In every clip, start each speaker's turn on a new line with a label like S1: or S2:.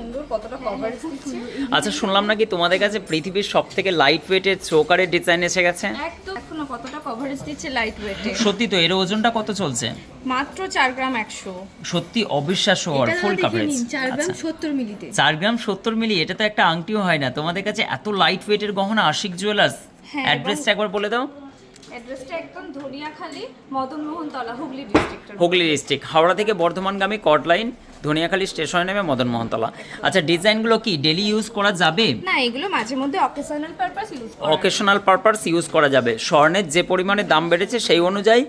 S1: সুন্দর, কতটা কভারেজ দিচ্ছে।
S2: আচ্ছা, শুনলাম নাকি তোমাদের কাছে পৃথিবীর সবথেকে লাইট ওয়েটের চোকারের ডিজাইন এসে গেছে।
S1: একদম, এখনো কতটা কভারেজ দিচ্ছে লাইট ওয়েটে।
S2: সত্যি তো? এর ওজনটা কত চলছে?
S1: মাত্র 4 গ্রাম 100।
S2: সত্যি অবিশ্বাস্য, আর ফুল কভারেজ।
S1: 4 গ্রাম 70 মিলিতে।
S2: 4 গ্রাম 70 মিলি, এটা তো একটা আংটিও হয় না। তোমাদের কাছে এত লাইট ওয়েটের গহনা আশিক জুয়েলার্স।
S1: হ্যাঁ,
S2: অ্যাড্রেসটা একবার বলে দাও।
S1: অ্যাড্রেসটা একদম ধনিয়াখালী, মদনমোহনতলা, হুগলি ডিস্ট্রিক্ট।
S2: হুগলি ডিস্ট্রিক্ট, হাওড়া থেকে বর্ধমানগামী কট লাইন, ধনিয়াখালী স্টেশনে নেমে মদনমোহনতলা। আচ্ছা, ডিজাইনগুলো কি ডেলি ইউজ করা যাবে?
S1: না, এগুলো মাঝে মধ্যে অকেশনাল পারপাস ইউজ করা।
S2: অকেশনাল পারপাস ইউজ করা যাবে। স্বর্ণের যে পরিমাণে দাম বেড়েছে সেই অনুযায়ী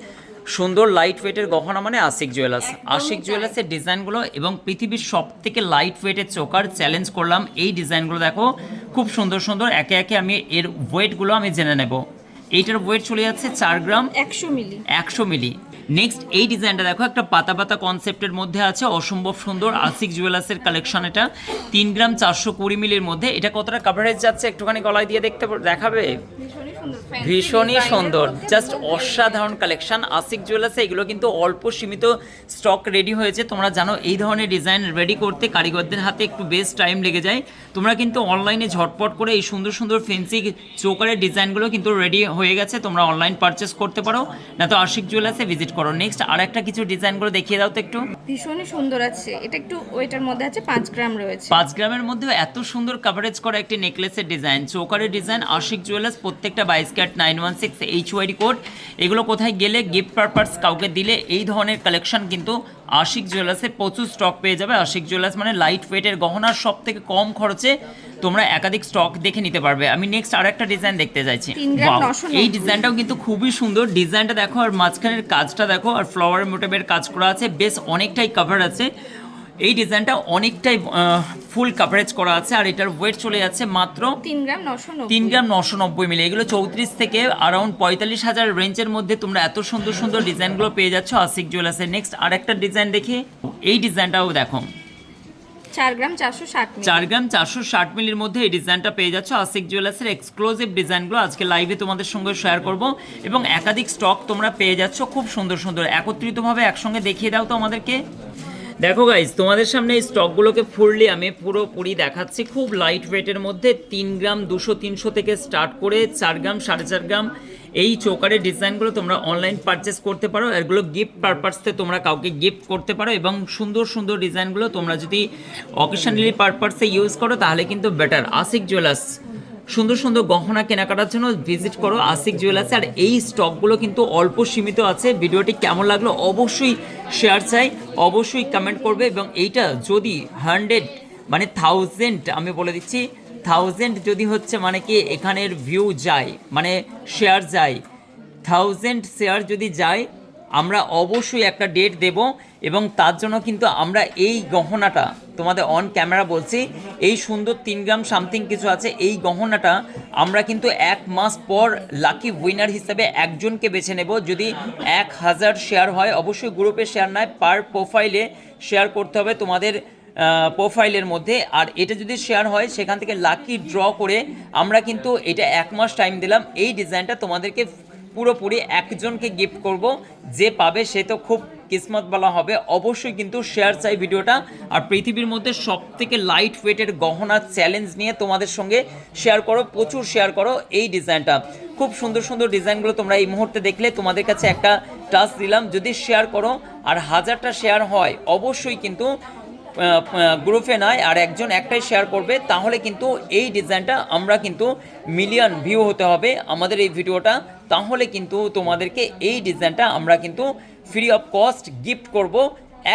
S2: সুন্দর লাইট ওয়েটের গহনা মানে আশিক জুয়েলার্স। আশিক জুয়েলার্সের ডিজাইনগুলো এবং পৃথিবীর সব থেকে লাইট ওয়েটের চোকার চ্যালেঞ্জ করলাম। এই ডিজাইনগুলো দেখো, খুব সুন্দর সুন্দর। একে একে আমি এর ওয়েটগুলো আমি জেনে নেব। এইটার ওয়েট চলে যাচ্ছে 4 গ্রাম
S1: 100 মিলি।
S2: 100 মিলি। নেক্সট এই ডিজাইনটা দেখো, একটা পাতা পাতা কনসেপ্টের মধ্যে আছে, অসম্ভব সুন্দর। আশিক জুয়েলার্সের কালেকশন এটা। 3 গ্রাম 420 মিলির মধ্যে। এটা কতটা কাভারেজ যাচ্ছে একটুখানি গলায় দিয়ে দেখাবে?
S1: ভীষণই সুন্দর, fancy
S2: ভীষণই
S1: design এর
S2: সুন্দর,
S1: মধ্যে
S2: জাস্ট
S1: বহুত
S2: অসাধারণ কালেকশন আশিক জুয়েলার্সে। এগুলো কিন্তু অল্প সীমিত স্টক রেডি হয়েছে। তোমরা জানো এই ধরনের ডিজাইন রেডি করতে কারিগরদের হাতে একটু বেশ টাইম লেগে যায়। তোমরা কিন্তু অনলাইনে ঝটপট করে এই সুন্দর সুন্দর ফেন্সি চোকারের ডিজাইনগুলো কিন্তু রেডি হয়ে গেছে। তোমরা অনলাইন পারচেস করতে পারো, না তো আশিক জুয়েলার্সে ভিজিট করো। নেক্সট আর একটা কিছু ডিজাইনগুলো দেখিয়ে দাও তো একটু।
S1: ভীষণই সুন্দর আছে। এটা একটু ওয়েটার মধ্যে আছে, 5 গ্রাম রয়েছে।
S2: 5 গ্রামের মধ্যে এত সুন্দর কাভারেজ করা একটি নেকলেসের ডিজাইন, চোকারের ডিজাইন। আশিক জুয়েলার্স, প্রত্যেকটা 22 ক্যারেট 916 HYD কোড। এগুলো কোথায় গেলে গিফট পারপাস কাউকে দিলে এই ধরনের কালেকশন কিন্তু আশিক জুয়েলার্সে প্রচুর স্টক পেয়ে যাবে। আশিক জুয়েলার্স মানে লাইট ওয়েটের গহনার সব থেকে কম খরচে তোমরা একাধিক স্টক দেখে নিতে পারবে। আমি নেক্সট আর একটা ডিজাইন দেখতে চাইছি।
S1: 3 গ্রাম 990।
S2: এই ডিজাইনটাও কিন্তু খুবই সুন্দর। ডিজাইনটা দেখো, আর মাঝখানের কাজটা দেখো, আর ফ্লাওয়ার মোটিভের কাজ করা আছে। বেশ অনেকটাই কাভার আছে। এই ডিজাইনটা অনেকটাই ফুল কাভারেজ করা আছে। আর এটার ওয়েট চলে যাচ্ছে মাত্র
S1: 3 গ্রাম 990।
S2: 3 গ্রাম 990 মিলি। এগুলো 34 থেকে অ্যারাউন্ড 45,000 রেঞ্জের মধ্যে তোমরা এত সুন্দর সুন্দর ডিজাইনগুলো পেয়ে যাচ্ছ আশিক জুয়েলার্সে। নেক্সট আর একটা ডিজাইন দেখি। এই ডিজাইনটাও দেখো,
S1: 4 গ্রাম 460 মিলি।
S2: 4 গ্রাম 460 মিলির মধ্যে এই ডিজাইনটা পেয়ে যাচ্ছ। আশিক জুয়েলার্সের এক্সক্লুসিভ ডিজাইনগুলো আজকে লাইভে তোমাদের সঙ্গে শেয়ার করব, এবং একাধিক স্টক তোমরা পেয়ে যাচ্ছ খুব সুন্দর সুন্দর। একত্রিতভাবে একসঙ্গে দেখিয়ে দাও তো আমাদেরকে। দেখো গাইজ, তোমাদের সামনে এই স্টকগুলোকে ফুললি আমি পুরোপুরি দেখাচ্ছি। খুব লাইট ওয়েটের মধ্যে 3 গ্রাম 200-300 থেকে স্টার্ট করে 4 গ্রাম 4.5 গ্রাম এই চোকারের ডিজাইনগুলো তোমরা অনলাইন পারচেস করতে পারো। এগুলো গিফট পারপাসে তোমরা কাউকে গিফট করতে পারো, এবং সুন্দর সুন্দর ডিজাইনগুলো তোমরা যদি অকেশনালি পারপাসে ইউজ করো তাহলে কিন্তু বেটার। আশিক জুয়েলার্স, সুন্দর সুন্দর গহনা কেনাকাটার জন্য ভিজিট করো আশিক জুয়েলার্সে। আর এই স্টকগুলো কিন্তু অল্প সীমিত আছে। ভিডিওটি কেমন লাগলো অবশ্যই শেয়ার চাই, অবশ্যই কমেন্ট করবে। এবং এইটা যদি 100 মানে 1000, আমি বলে দিচ্ছি 1000 যদি হচ্ছে মানে কি এখানের ভিউ যায়, মানে শেয়ার যায়, 1000 শেয়ার যদি যায়, আমরা অবশ্যই একটা ডেট দেব। এবং তার জন্য কিন্তু আমরা এই গহনাটা তোমাদের অন ক্যামেরা বলছি, এই সুন্দর 3 গ্রাম সামথিং কিছু আছে, এই গহনাটা আমরা কিন্তু 1 মাস পর লাকি উইনার হিসেবে একজনকে বেছে নেব। যদি 1000 শেয়ার হয়, অবশ্যই গ্রুপে শেয়ার নয়, পার প্রোফাইলে শেয়ার করতে হবে তোমাদের প্রোফাইলের মধ্যে। আর এটা যদি শেয়ার হয়, সেখান থেকে লাকি ড্র করে আমরা কিন্তু এটা 1 মাস টাইম দিলাম। এই ডিজাইনটা তোমাদেরকে পুরোপুরি একজনকে গিফট করব। যে পাবে সে তো খুব কিসমতওয়ালা হবে। অবশ্যই কিন্তু শেয়ার চাই ভিডিওটা। আর পৃথিবীর মধ্যে সব থেকে লাইট ওয়েটের গহনা চ্যালেঞ্জ নিয়ে তোমাদের সঙ্গে শেয়ার করো, প্রচুর শেয়ার করো এই ডিজাইনটা। খুব সুন্দর সুন্দর ডিজাইনগুলো তোমরা এই মুহূর্তে দেখলে তোমাদের কাছে একটা টাচ দিলাম। যদি শেয়ার করো আর 1000টা শেয়ার হয়, অবশ্যই কিন্তু গ্রুপে নয়, আর একজন একটাই শেয়ার করবে, তাহলে কিন্তু এই ডিজাইনটা আমরা কিন্তু মিলিয়ন ভিউ হতে হবে আমাদের এই ভিডিওটা। তাহলে কিন্তু তোমাদেরকে এই ডিজাইনটা আমরা কিন্তু ফ্রি অফ কস্ট গিফট করব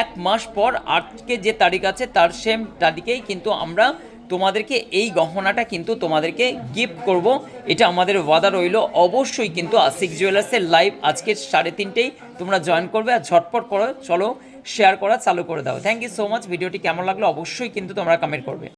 S2: 1 মাস পর। আজকে যে তারিখ আছে তার সেম তারিখেই কিন্তু আমরা তোমাদেরকে এই গহনাটা কিন্তু তোমাদেরকে গিফট করব। এটা আমাদের ওয়াদা রইল। অবশ্যই কিন্তু আশিক জুয়েলার্সের লাইভ আজকে 3:30 তোমরা জয়েন করবে। আর ঝটপট করো, চলো শেয়ার করা চালু করে দাও। Thank you so much. ভিডিওটি কেমন লাগলো অবশ্যই কিন্তু তোমরা কমেন্ট করবে।